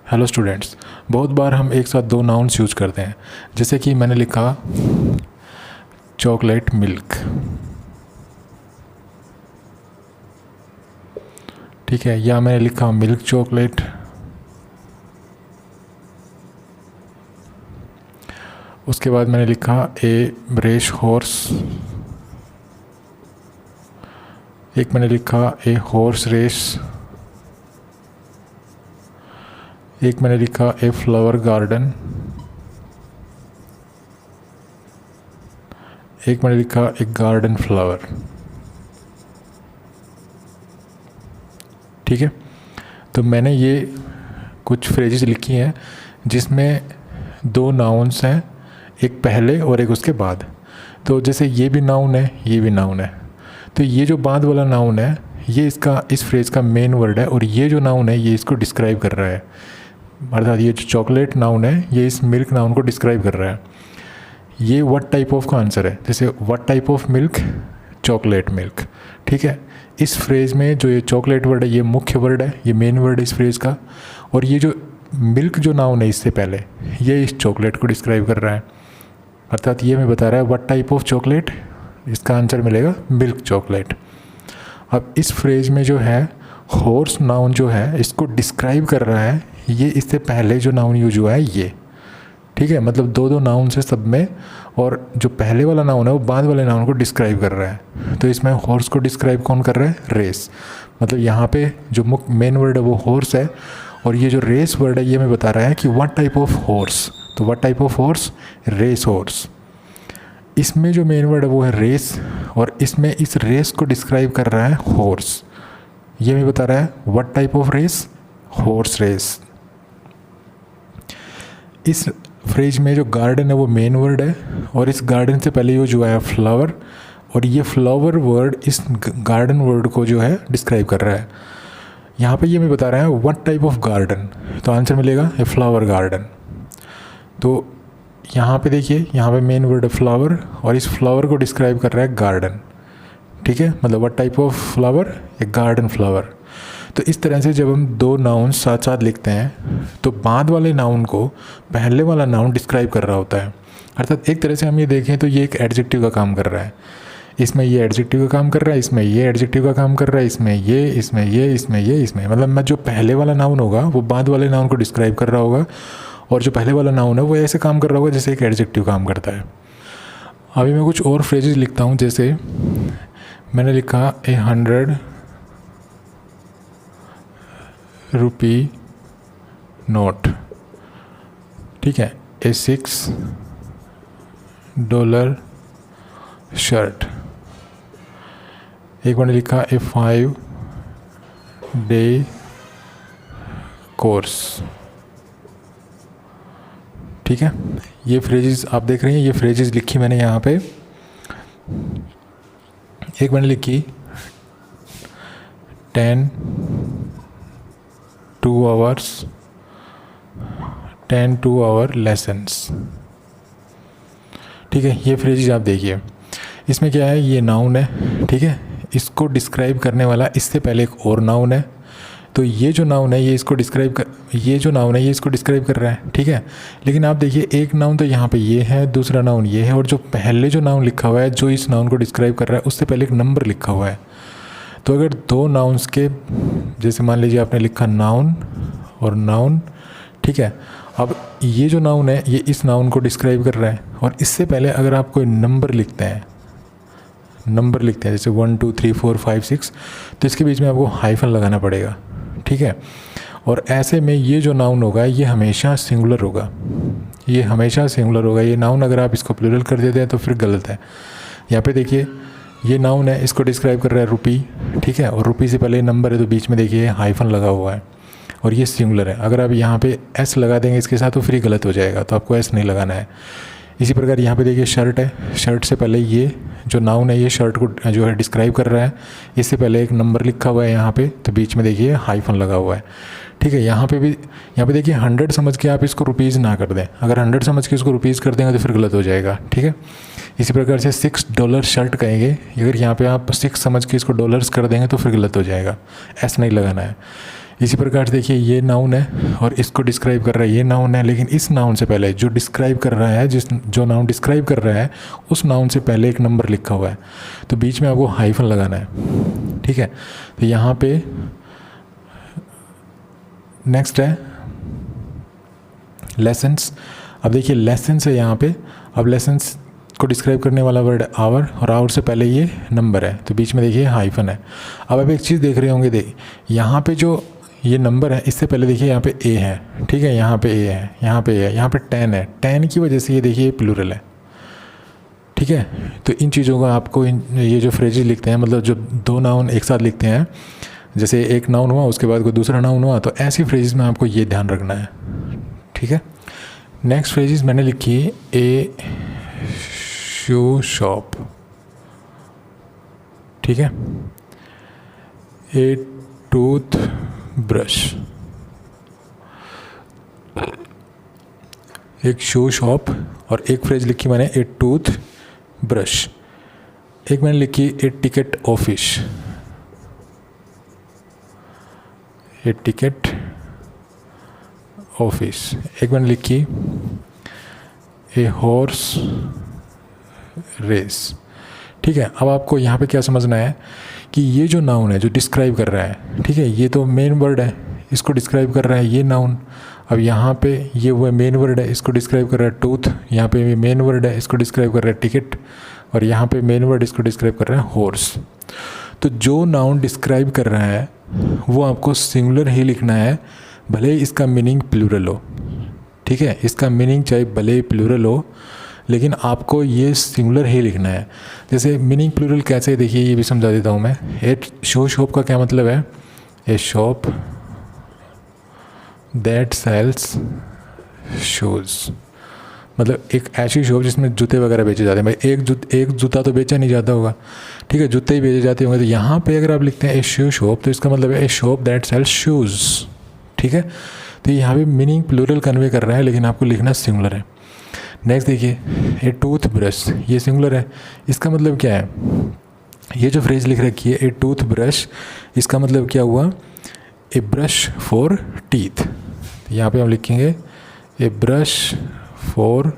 Hello students, बहुत बार हम एक साथ दो नाउन्स यूज करते हैं। जैसे कि मैंने लिखा चॉकलेट मिल्क, ठीक है, या मैंने लिखा मिल्क चॉकलेट। उसके बाद मैंने लिखा ए रेस हॉर्स, एक मैंने लिखा ए हॉर्स रेस, एक मैंने लिखा ए फ्लावर गार्डन, एक मैंने लिखा ए गार्डन फ्लावर। ठीक है, तो मैंने ये कुछ फ्रेजेस लिखी हैं जिसमें दो नाउन्स हैं, एक पहले और एक उसके बाद। तो जैसे ये भी नाउन है, ये भी नाउन है, तो ये जो बाद वाला नाउन है ये इस फ्रेज़ का मेन वर्ड है, और ये जो नाउन है ये इसको डिस्क्राइब कर रहा है। अर्थात ये जो चॉकलेट नाउन है ये इस मिल्क नाउन को डिस्क्राइब कर रहा है। ये व्हाट टाइप ऑफ का आंसर है, जैसे what type of milk, chocolate milk. ठीक है, इस फ्रेज़ में जो ये चॉकलेट वर्ड है ये मुख्य वर्ड है, ये मेन वर्ड है इस फ्रेज़ का, और ये जो मिल्क जो नाउन है इससे पहले ये इस चॉकलेट को डिस्क्राइब कर रहा है। अर्थात ये मैं बता रहा है व्हाट टाइप ऑफ चॉकलेट, इसका आंसर मिलेगा मिल्क चॉकलेट। अब इस फ्रेज़ में जो है हॉर्स नाउन जो है इसको डिस्क्राइब कर रहा है, ये इससे पहले जो नाउन यूज हुआ है ये। ठीक है, मतलब दो दो नाउन से सब में, और जो पहले वाला नाउन है वो बाद वाले नाउन को डिस्क्राइब कर रहा है। तो इसमें हॉर्स को डिस्क्राइब कौन कर रहा है, रेस। मतलब यहाँ पे जो मेन वर्ड है वो हॉर्स है, और ये जो रेस वर्ड है ये मैं बता रहा है कि व्हाट टाइप ऑफ हॉर्स। तो what type of horse, race horse. इसमें जो मेन वर्ड है वो है रेस, और इसमें इस रेस को डिस्क्राइब कर रहा है हॉर्स। ये मैं बता रहा है what type of race, horse race. इस फ्रेज में जो गार्डन है वो मेन वर्ड है, और इस गार्डन से पहले यूज हुआ है फ्लावर, और ये फ्लावर वर्ड इस गार्डन वर्ड को जो है डिस्क्राइब कर रहा है। यहाँ पे ये मैं बता रहा है व्हाट टाइप ऑफ गार्डन, तो आंसर मिलेगा ए फ्लावर गार्डन। तो यहाँ पे देखिए, यहाँ पे मेन वर्ड है फ्लावर, और इस फ्लावर को डिस्क्राइब कर रहा है गार्डन। ठीक है, मतलब what type of flower, A garden flower. तो इस तरह से जब हम दो नाउन साथ साथ लिखते हैं तो बाद वाले नाउन को पहले वाला नाउन डिस्क्राइब कर रहा होता है। अर्थात एक तरह से हम ये देखें तो ये एक एडजेक्टिव का काम कर रहा है। इसमें ये एडजेक्टिव का काम कर रहा है, इसमें ये एडजेक्टिव का काम कर रहा है, इसमें ये, इसमें ये, इसमें ये, इसमें, मतलब मैं जो पहले वाला नाउन होगा वो बाद वाले नाउन को डिस्क्राइब कर रहा होगा, और जो पहले वाला नाउन है वो ऐसे काम कर रहा होगा जैसे एक एडजेक्टिव काम करता है। अभी मैं कुछ और फ्रेजेस लिखता हूँ। जैसे मैंने लिखा ए 100 रुपी नोट, ठीक है, ए $6 शर्ट, एक मैंने लिखा ए 5 डे कोर्स। ठीक है, ये फ्रेजेस आप देख रहे हैं, ये फ्रेजेस लिखी मैंने यहाँ पे। एक मैंने लिखी 10 2 आवर लेसन्स। ठीक है, ये फ्रेजेस आप देखिए, इसमें क्या है, ये नाउन है, ठीक है, इसको डिस्क्राइब करने वाला इससे पहले एक और नाउन है। तो ये जो नाउन है ये इसको डिस्क्राइब कर रहा है। ठीक है, लेकिन आप देखिए एक नाउन तो यहाँ पे ये है, दूसरा नाउन ये है, और जो पहले जो नाउन लिखा हुआ है जो इस नाउन को डिस्क्राइब कर रहा है उससे पहले एक नंबर लिखा हुआ है। तो अगर दो नाउन्स के, जैसे मान लीजिए आपने लिखा नाउन और नाउन, ठीक है, अब ये जो नाउन है ये इस नाउन को डिस्क्राइब कर रहा है, और इससे पहले अगर आप कोई नंबर लिखते हैं जैसे 1 2 3 4 5 6, तो इसके बीच में आपको हाइफन लगाना पड़ेगा। ठीक है, और ऐसे में ये जो नाउन होगा ये हमेशा सिंगुलर होगा, ये नाउन अगर आप इसको प्लूरल कर देते हैं तो फिर गलत है। यहाँ पे देखिए ये नाउन है, इसको डिस्क्राइब कर रहा है रुपी, ठीक है, और रुपी से पहले नंबर है तो बीच में देखिए हाइफन लगा हुआ है, और ये सिंगुलर है। अगर आप यहाँ पे एस लगा देंगे इसके साथ तो फिर गलत हो जाएगा, तो आपको एस नहीं लगाना है। इसी प्रकार यहाँ पे देखिए शर्ट है, शर्ट से पहले ये जो नाउन है ये शर्ट को जो है डिस्क्राइब कर रहा है, इससे पहले एक नंबर लिखा हुआ है यहाँ पे, तो बीच में देखिए हाइफन लगा हुआ है। ठीक है, यहाँ पे देखिए 100 समझ के आप इसको रुपीज़ ना कर दें, अगर 100 समझ के इसको रुपीज़ कर देंगे तो फिर गलत हो जाएगा। ठीक है, इसी प्रकार से $6 शर्ट कहेंगे, अगर यहाँ पे आप 6 समझ के इसको डॉलर्स कर देंगे तो फिर गलत हो जाएगा, एस नहीं लगाना है। इसी प्रकार से देखिए ये नाउन है और इसको डिस्क्राइब कर रहा है, ये नाउन है, लेकिन इस नाउन से पहले जो डिस्क्राइब कर रहा है, जो नाउन डिस्क्राइब कर रहा है उस नाउन से पहले एक नंबर लिखा हुआ है, तो बीच में आपको हाइफन लगाना है। ठीक है, तो यहाँ पे नेक्स्ट है लेसन्स। अब देखिए लेसन्स है यहाँ पे, अब लेसन्स को डिस्क्राइब करने वाला वर्ड है आवर, और आवर से पहले ये नंबर है, तो बीच में देखिए हाइफन है। अब आप एक चीज़ देख रहे होंगे, यहाँ पे जो ये नंबर है इससे पहले देखिए यहाँ पे ए है। ठीक है, यहाँ पे ए है, यहाँ पे ए है, यहाँ पे 10 है, 10 की वजह से ये देखिए प्लूरल है। ठीक है, तो इन चीज़ों का आपको ये जो फ्रेजेस लिखते हैं, मतलब जो दो नाउन एक साथ लिखते हैं, जैसे एक नाउन हुआ उसके बाद कोई दूसरा नाउन हुआ, तो ऐसी फ्रेजेस में आपको ये ध्यान रखना है। ठीक है, नेक्स्ट फ्रेजेस मैंने लिखी ए शू शॉप। ठीक है, ए टूथ ब्रश, एक शू शॉप, और एक फ्रेज लिखी मैंने ए टूथ ब्रश। एक मैंने लिखी ए टिकट ऑफिस, ए टिकट ऑफिस। एक मैंने लिखी ए हॉर्स रेस। ठीक है, अब आपको यहाँ पे क्या समझना है कि ये जो नाउन है जो डिस्क्राइब कर रहा है, ठीक है, ये तो मेन वर्ड है, इसको डिस्क्राइब कर रहा है ये नाउन। अब यहाँ पे ये वो मेन वर्ड है, इसको डिस्क्राइब कर रहा है टूथ, यहाँ पे मेन वर्ड है, इसको डिस्क्राइब कर रहा है टिकट, और यहाँ पे मेन वर्ड इसको डिस्क्राइब कर रहा है हॉर्स। तो जो नाउन डिस्क्राइब कर रहा है वो आपको सिंगुलर ही लिखना है, भले ही इसका मीनिंग प्लूरल हो। ठीक है, इसका मीनिंग चाहे भले ही प्लूरल हो, लेकिन आपको ये सिंगुलर ही लिखना है। जैसे मीनिंग प्लूरल कैसे है देखिए, ये भी समझा देता हूँ मैं। ए शॉप का क्या मतलब है, a shop that sells shoes, मतलब एक ऐसी शॉप जिसमें जूते वगैरह बेचे जाते हैं। भाई एक जूता तो बेचा नहीं जाता होगा, ठीक है, जूते ही बेचे जाते होंगे। तो यहाँ पे अगर आप लिखते हैं ए शू शॉप, तो इसका मतलब है a shop that sells shoes. ठीक है, तो यहाँ पे मीनिंग प्लूरल कन्वे कर रहा है, लेकिन आपको लिखना सिंगुलर है। नेक्स्ट देखिए ए टूथ ब्रश, ये सिंगुलर है, इसका मतलब क्या है, ये जो फ्रेज लिख रखी है ए टूथ ब्रश, इसका मतलब क्या हुआ, ए ब्रश फॉर टीथ। यहाँ पे हम लिखेंगे ए ब्रश फॉर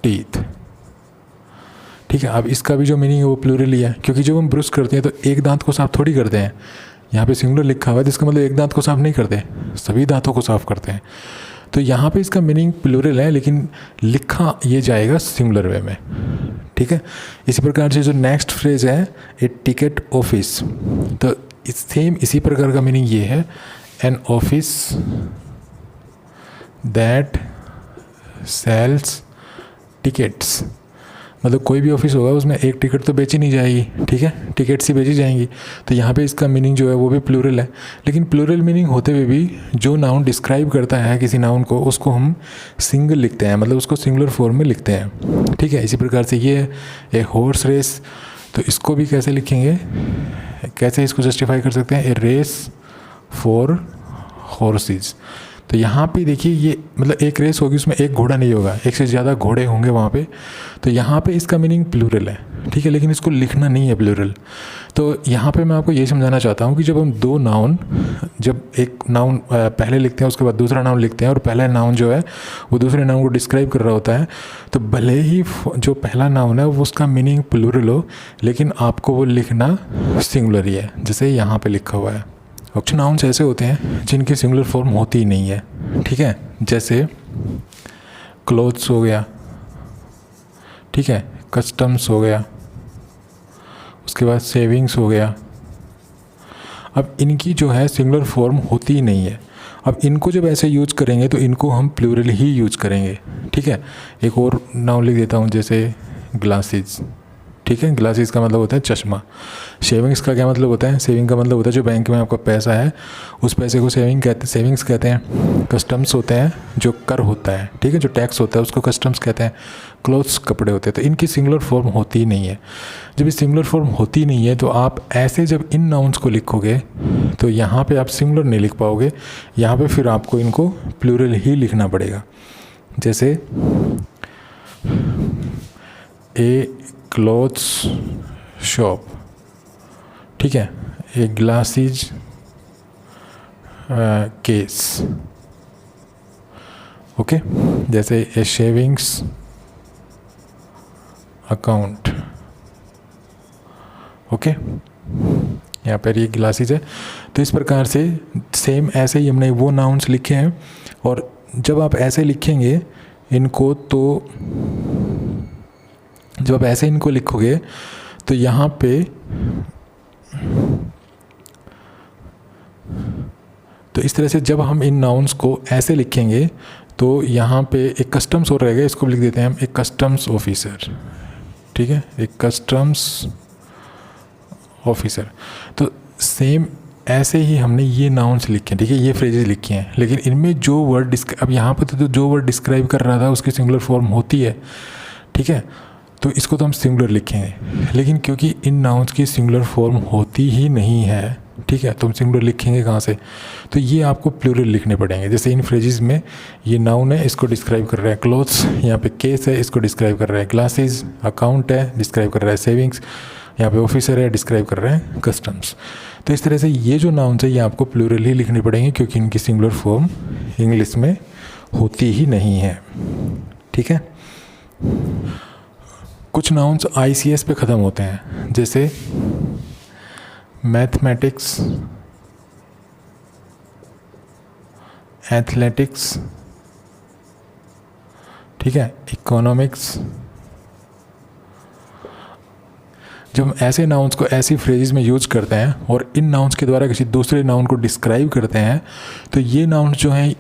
टीथ। ठीक है, अब इसका भी जो मीनिंग है वो प्लूरल ही है, क्योंकि जब हम ब्रश करते हैं तो एक दांत को साफ थोड़ी करते हैं। यहाँ पे सिंगुलर लिखा हुआ है, तो इसका मतलब एक दांत को साफ नहीं करते, सभी दांतों को साफ करते हैं। तो यहाँ पे इसका मीनिंग प्लूरल है, लेकिन लिखा ये जाएगा सिंगुलर वे में। ठीक है, इसी प्रकार से जो नेक्स्ट फ्रेज है ए टिकट ऑफिस, तो सेम इसी प्रकार का मीनिंग ये है, an office that sells tickets, मतलब कोई भी ऑफिस होगा उसमें एक टिकट तो बेची नहीं जाएगी। ठीक है, टिकट्स ही बेची जाएंगी। तो यहाँ पे इसका मीनिंग जो है वो भी प्लूरल है, लेकिन प्लूरल मीनिंग होते हुए भी जो नाउन डिस्क्राइब करता है किसी नाउन को, उसको हम सिंगल लिखते हैं, मतलब उसको सिंगुलर फॉर्म में लिखते हैं। ठीक है, इसी प्रकार से ये ए हॉर्स रेस, तो इसको भी कैसे लिखेंगे, कैसे इसको जस्टिफाई कर सकते हैं, ए रेस फॉर हॉर्सेस। तो यहाँ पे देखिए ये मतलब एक रेस होगी, उसमें एक घोड़ा नहीं होगा, एक से ज़्यादा घोड़े होंगे वहाँ पे। तो यहाँ पे इसका मीनिंग प्लूरल है, ठीक है, लेकिन इसको लिखना नहीं है प्लूरल। तो यहाँ पे मैं आपको ये समझाना चाहता हूँ कि जब हम दो नाउन, जब एक नाउन पहले लिखते हैं उसके बाद दूसरा नाउन लिखते हैं, और पहला नाउन जो है वो दूसरे नाउन को डिस्क्राइब कर रहा होता है, तो भले ही जो पहला नाउन है वो उसका मीनिंग प्लूरल हो, लेकिन आपको वो लिखना सिंगुलर ही है, जैसे यहाँ पर लिखा हुआ है। कुछ नाउन्स ऐसे होते हैं जिनकी सिंगुलर फॉर्म होती ही नहीं है। ठीक है, जैसे क्लोथ्स हो गया, ठीक है, कस्टम्स हो गया, उसके बाद सेविंग्स हो गया। अब इनकी जो है सिंगुलर फॉर्म होती ही नहीं है। अब इनको जब ऐसे यूज करेंगे तो इनको हम प्लूरल ही यूज करेंगे। ठीक है, एक और नाउन लिख देता हूँ, जैसे ग्लासेस। ठीक है, ग्लासेस का मतलब होता है चश्मा। सेविंग्स का क्या मतलब होता है, सेविंग का मतलब होता है जो बैंक में आपका पैसा है उस पैसे को सेविंग्स कहते हैं। कस्टम्स होते हैं जो कर होता है, ठीक है, जो टैक्स होता है उसको कस्टम्स कहते हैं। क्लोथ्स कपड़े होते हैं। तो इनकी सिंगुलर फॉर्म होती ही नहीं है। जब ये सिंगुलर फॉर्म होती नहीं है तो आप ऐसे जब इन नाउन्स को लिखोगे तो यहाँ पे आप सिंगुलर नहीं लिख पाओगे, यहाँ पे फिर आपको इनको प्लूरल ही लिखना पड़ेगा। जैसे ए क्लोथ्स शॉप, ठीक है, ए ग्लासेस केस। ओके, जैसे ए सेविंग्स अकाउंट। ओके, यहाँ पर ये ग्लासेस है। तो इस प्रकार से सेम ऐसे ही हमने वो नाउन्स लिखे हैं, और जब आप ऐसे लिखेंगे इनको, तो जब आप ऐसे इनको लिखोगे तो यहाँ पे तो इस तरह से जब हम इन नाउन्स को ऐसे लिखेंगे तो यहाँ पे एक कस्टम्स और रहेगा, इसको लिख देते हैं हम एक कस्टम्स ऑफिसर। ठीक है, एक कस्टम्स ऑफिसर। तो सेम ऐसे ही हमने ये नाउन्स लिखे हैं, ठीक है, ये फ्रेजेस लिखे हैं, लेकिन इनमें जो वर्ड अब यहाँ पर तो जो वर्ड डिस्क्राइब कर रहा था उसकी सिंगुलर फॉर्म होती है। ठीक है, तो इसको तो हम सिंगुलर लिखेंगे, लेकिन क्योंकि इन नाउन्स की सिंगुलर फॉर्म होती ही नहीं है, ठीक है, तो हम सिंगुलर लिखेंगे कहाँ से? तो ये आपको प्लूरल लिखने पड़ेंगे। जैसे इन फ्रेजेस में ये नाउन है, इसको डिस्क्राइब कर रहा है क्लोथ्स, यहाँ पे केस है, इसको डिस्क्राइब कर रहा है ग्लासेस, अकाउंट है, डिस्क्राइब कर रहा है सेविंग्स, यहाँ पे ऑफिसर है, डिस्क्राइब कर रहे हैं कस्टम्स। तो इस तरह से ये जो नाउन्स है ये आपको प्लूरल ही लिखने पड़ेंगे, क्योंकि इनकी सिंगुलर फॉर्म इंग्लिश में होती ही नहीं है। ठीक है, कुछ नाउन्स ICS पे ख़त्म होते हैं, जैसे मैथमेटिक्स, एथलेटिक्स, ठीक है, इकोनॉमिक्स। जब हम ऐसे नाउन्स को ऐसी फ्रेजेस में यूज करते हैं और इन नाउन्स के द्वारा किसी दूसरे नाउन को डिस्क्राइब करते हैं, तो ये नाउन्स जो हैं,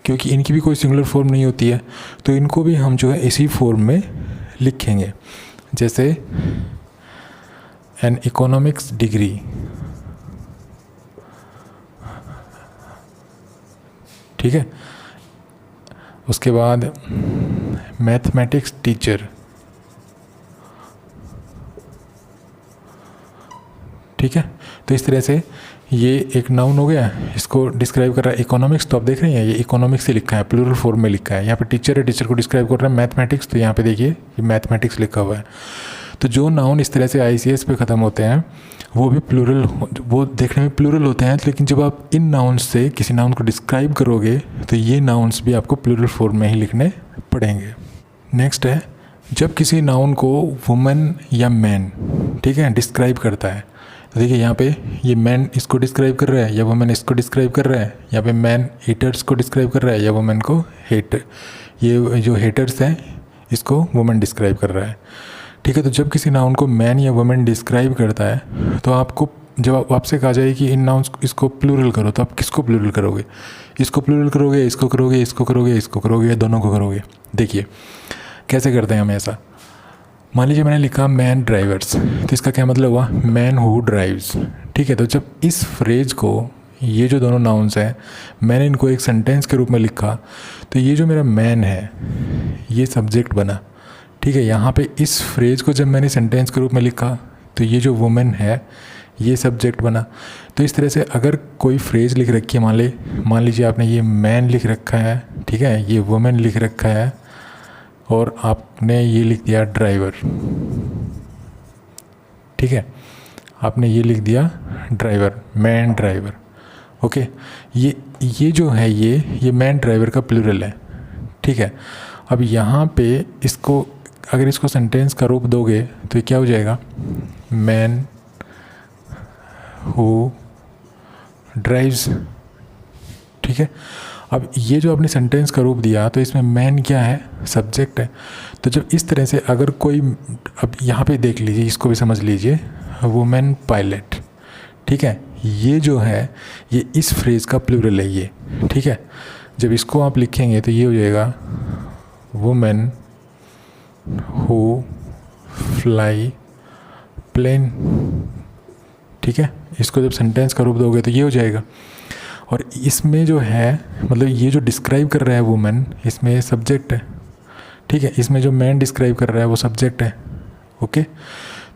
क्योंकि इनकी भी कोई सिंगुलर फॉर्म नहीं होती है, तो इनको भी हम जो है इसी फॉर्म में लिखेंगे। जैसे एन इकोनॉमिक्स डिग्री, ठीक है, उसके बाद मैथमेटिक्स टीचर, ठीक है। तो इस तरह से ये एक नाउन हो गया, इसको डिस्क्राइब कर रहा है इकोनॉमिक्स। तो आप देख रहे हैं ये इकोनॉमिक्स से लिखा है, प्लूरल फॉर्म में लिखा है। यहाँ पे टीचर है, टीचर को डिस्क्राइब कर रहा है मैथमेटिक्स, तो यहाँ पे देखिए ये मैथमेटिक्स लिखा हुआ है। तो जो नाउन इस तरह से ICS पे ख़त्म होते हैं वो भी प्लूरल, वो देखने में प्लूरल होते हैं, लेकिन जब आप इन नाउन्स से किसी नाउन को डिस्क्राइब करोगे तो ये नाउन्स भी आपको प्लूरल फॉर्म में ही लिखने पड़ेंगे। नेक्स्ट है, जब किसी नाउन को वुमेन या मैन, ठीक है, डिस्क्राइब करता है, तो देखिए यहाँ पे ये मैन इसको डिस्क्राइब कर रहा है या वुमेन इसको डिस्क्राइब कर रहा है। यहाँ पे मैन हेटर्स को डिस्क्राइब कर रहा है या वुमेन को ये जो हेटर्स हैं इसको वुमेन डिस्क्राइब कर रहा है। ठीक है, तो जब किसी नाउन को मैन या वुमेन डिस्क्राइब करता है तो आपको जब आपसे कहा जाए कि इन नाउन्स इसको प्लूरल करो, तो आप किसको प्लूरल करोगे? इसको प्लूरल करोगे, इसको करोगे, इसको करोगे, इसको करोगे, या दोनों को करोगे? देखिए कैसे करते हैं हम ऐसा। मान लीजिए मैंने लिखा मैन ड्राइवर्स, तो इसका क्या मतलब हुआ? Man who drives. ठीक है, तो जब इस फ्रेज को, ये जो दोनों नाउन्स हैं, मैंने इनको एक सेंटेंस के रूप में लिखा, तो ये जो मेरा मैन है ये सब्जेक्ट बना। ठीक है, यहाँ पे इस फ्रेज को जब मैंने सेंटेंस के रूप में लिखा तो ये जो वुमेन है ये सब्जेक्ट बना। तो इस तरह से अगर कोई फ्रेज लिख रखी है, मान लीजिए आपने ये मैन लिख रखा है, ठीक है, ये वुमेन लिख रखा है, और आपने ये लिख दिया ड्राइवर। ठीक है, आपने ये लिख दिया ड्राइवर, मैन ड्राइवर। ओके, ये जो है ये मैन ड्राइवर का प्लूरल है। ठीक है, अब यहाँ पे इसको अगर इसको सेंटेंस का रूप दोगे तो ये क्या हो जाएगा? Man who drives. ठीक है, अब ये जो आपने सेंटेंस का रूप दिया तो इसमें मैन क्या है? सब्जेक्ट है। तो जब इस तरह से अगर कोई, अब यहाँ पे देख लीजिए, इसको भी समझ लीजिए, वुमेन पायलट। ठीक है, ये जो है ये इस फ्रेज का प्लूरल है ये। ठीक है, जब इसको आप लिखेंगे तो ये हो जाएगा वुमेन हु फ्लाई प्लेन। ठीक है, इसको जब सेंटेंस का रूप दोगे तो ये हो जाएगा। और इसमें जो है, मतलब ये जो डिस्क्राइब कर रहा है वुमेन, इसमें सब्जेक्ट है। ठीक है, इसमें जो मैन डिस्क्राइब कर रहा है वो सब्जेक्ट है। ओके,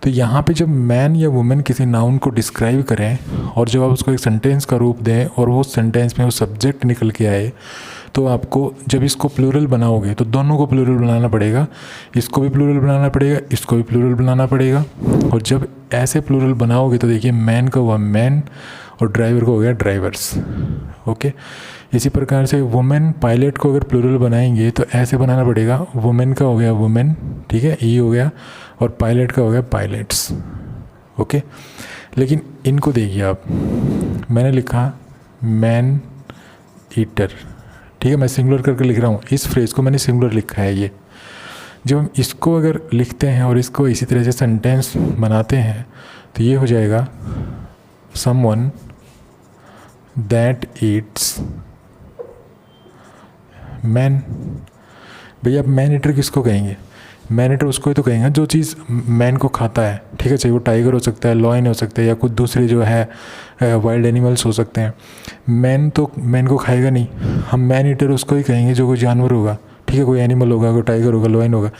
तो यहाँ पे जब मैन या वुमेन किसी नाउन को डिस्क्राइब करें और जब आप उसको एक सेंटेंस का रूप दें और वो सेंटेंस में वो सब्जेक्ट निकल के आए, तो आपको जब इसको प्लूरल बनाओगे तो दोनों को प्लूरल बनाना पड़ेगा। इसको भी प्लूरल बनाना पड़ेगा, इसको भी प्लूरल बनाना पड़ेगा। और जब ऐसे प्लूरल बनाओगे तो देखिए मैन का हुआ मैन, और ड्राइवर को हो गया ड्राइवर्स। ओके, इसी प्रकार से वुमेन पायलट को अगर प्लूरल बनाएंगे तो ऐसे बनाना पड़ेगा, वुमेन का हो गया वुमेन, ठीक है, ई हो गया, और पायलट का हो गया पायलट्स। ओके, लेकिन इनको देखिए आप, मैंने लिखा मैन ईटर, ठीक है, मैं सिंगुलर करके लिख रहा हूँ, इस फ्रेज़ को मैंने सिंगुलर लिखा है। ये जब हम इसको अगर लिखते हैं और इसको इसी तरह से सेंटेंस बनाते हैं तो ये हो जाएगा समवन दैट ईट्स मैन। भैया अब मैन ईटर किसको कहेंगे? मैन ईटर उसको ही तो कहेंगे जो चीज़ मैन को खाता है, ठीक है, चाहे वो टाइगर हो सकता है, लॉयन हो सकता है, या कुछ दूसरे जो है वाइल्ड एनिमल्स हो सकते हैं। मैन तो मैन को खाएगा नहीं, हम मैन ईटर उसको ही कहेंगे जो कोई जानवर होगा, ठीक है, कोई एनिमल होगा, कोई टाइगर होगा, लॉयन होगा,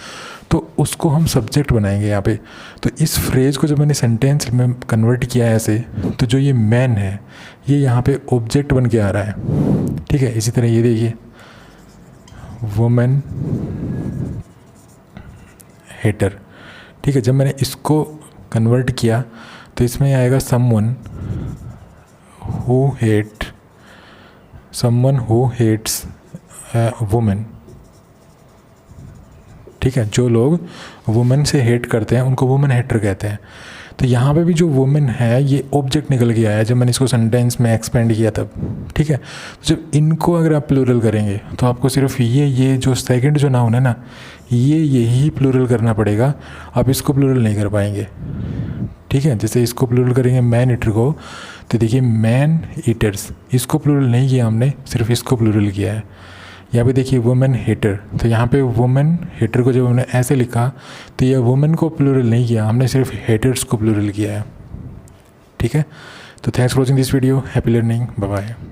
तो उसको हम सब्जेक्ट बनाएंगे यहाँ पे। तो इस फ्रेज़ को जब मैंने सेंटेंस में कन्वर्ट किया है ऐसे, तो जो ये मैन है ये यहाँ पे ऑब्जेक्ट बन के आ रहा है, ठीक है। इसी तरह ये देखिए वुमेन हेटर, ठीक है, जब मैंने इसको कन्वर्ट किया तो इसमें आएगा समवन हु हेट्स वुमेन, ठीक है, जो लोग वुमेन से हेट करते हैं उनको वुमेन हेटर कहते हैं। तो यहाँ पे भी जो वुमेन है ये ऑब्जेक्ट निकल के आया जब मैंने इसको सेंटेंस में एक्सपेंड किया तब, ठीक है। तो जब इनको अगर आप प्लूरल करेंगे तो आपको सिर्फ ये जो सेकंड जो नाउन है ना, यही प्लूरल करना पड़ेगा, आप इसको प्लूरल नहीं कर पाएंगे, ठीक है। जैसे इसको प्लूरल करेंगे मैन ईटर को, तो देखिए मैन ईटर्स, इसको प्लूरल नहीं किया हमने, सिर्फ इसको प्लूरल किया है। यहाँ पे देखिए वुमेन हेटर, तो यहाँ पे वुमेन हेटर को जब हमने ऐसे लिखा तो यह वुमेन को प्लूरल नहीं किया, हमने सिर्फ हेटर्स को प्लूरल किया है, ठीक है। तो thanks for watching this video, happy learning, bye bye.